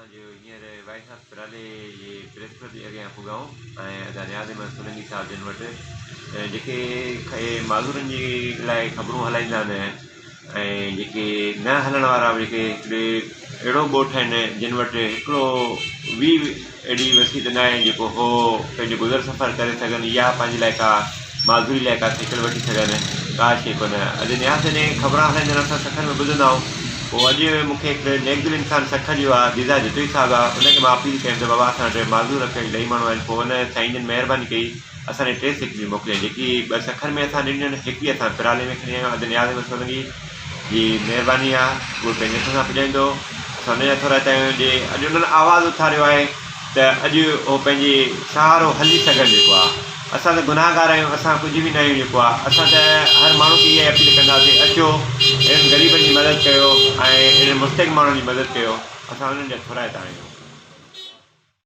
जो हींअर भाई साहब पिराले जे प्रेस क्लब जे अॻियां पुॻाऊं ऐं असां नियाज़ सुलंगी साहब जिन वटि जेके माज़ूरनि जे लाइ ख़बरूं हलाईंदा आहिनि ऐं जेके न हलण वारा जेके अहिड़ो ॻोठ आहिनि जिन वटि हिकिड़ो वी एॾी वसी त न आहे जेको हो पंहिंजो गुज़र सफ़र करे सघनि या पंहिंजे लाइ का माज़ूरी लाइ का साइकिल वठी सघनि का शइ कोन्हे। अॼु नियाज़ ने ख़बरां हलाईंदा असां सखर में ॿुधंदा आहियूं। पोइ अॼु मूंखे हिकिड़े नेकदिल इंसान सख जो आहे दीदा जितोई साहब आहे उनखे मां अपील कयमि त बाबा असां वटि माज़ूर कई ॾही माण्हू आहिनि। पोइ हुन साईं जन महिरबानी कई असांजे 3 सिकड़ियूं मोकिलियां जेकी 2 सखर में असां ॾिनियूं आहिनि, हिकु ई असां पिराले में खणी आहियूं। अॼु नियाज़ में सोलंगी जी महिरबानी आहे उहो पंहिंजे हथ सां पुॼाईंदो। असां हुनजा थोरा चाहियूं जे अॼु उन्हनि आवाज़ु उथारियो आहे त अॼु उहो पंहिंजे सहारो हली सघनि। जेको आहे असां त गुनाहगार आहियूं, असां कुझु बि न आहियूं। जेको आहे असां त हर माण्हू खे इहा अपील कंदासीं अचो इन्हनि ग़रीबनि जी मदद कयो ऐं इन्हनि मुस्तहिक़ माण्हुनि जी मदद कयो। असां उन्हनि जा थोरा था आहियूं।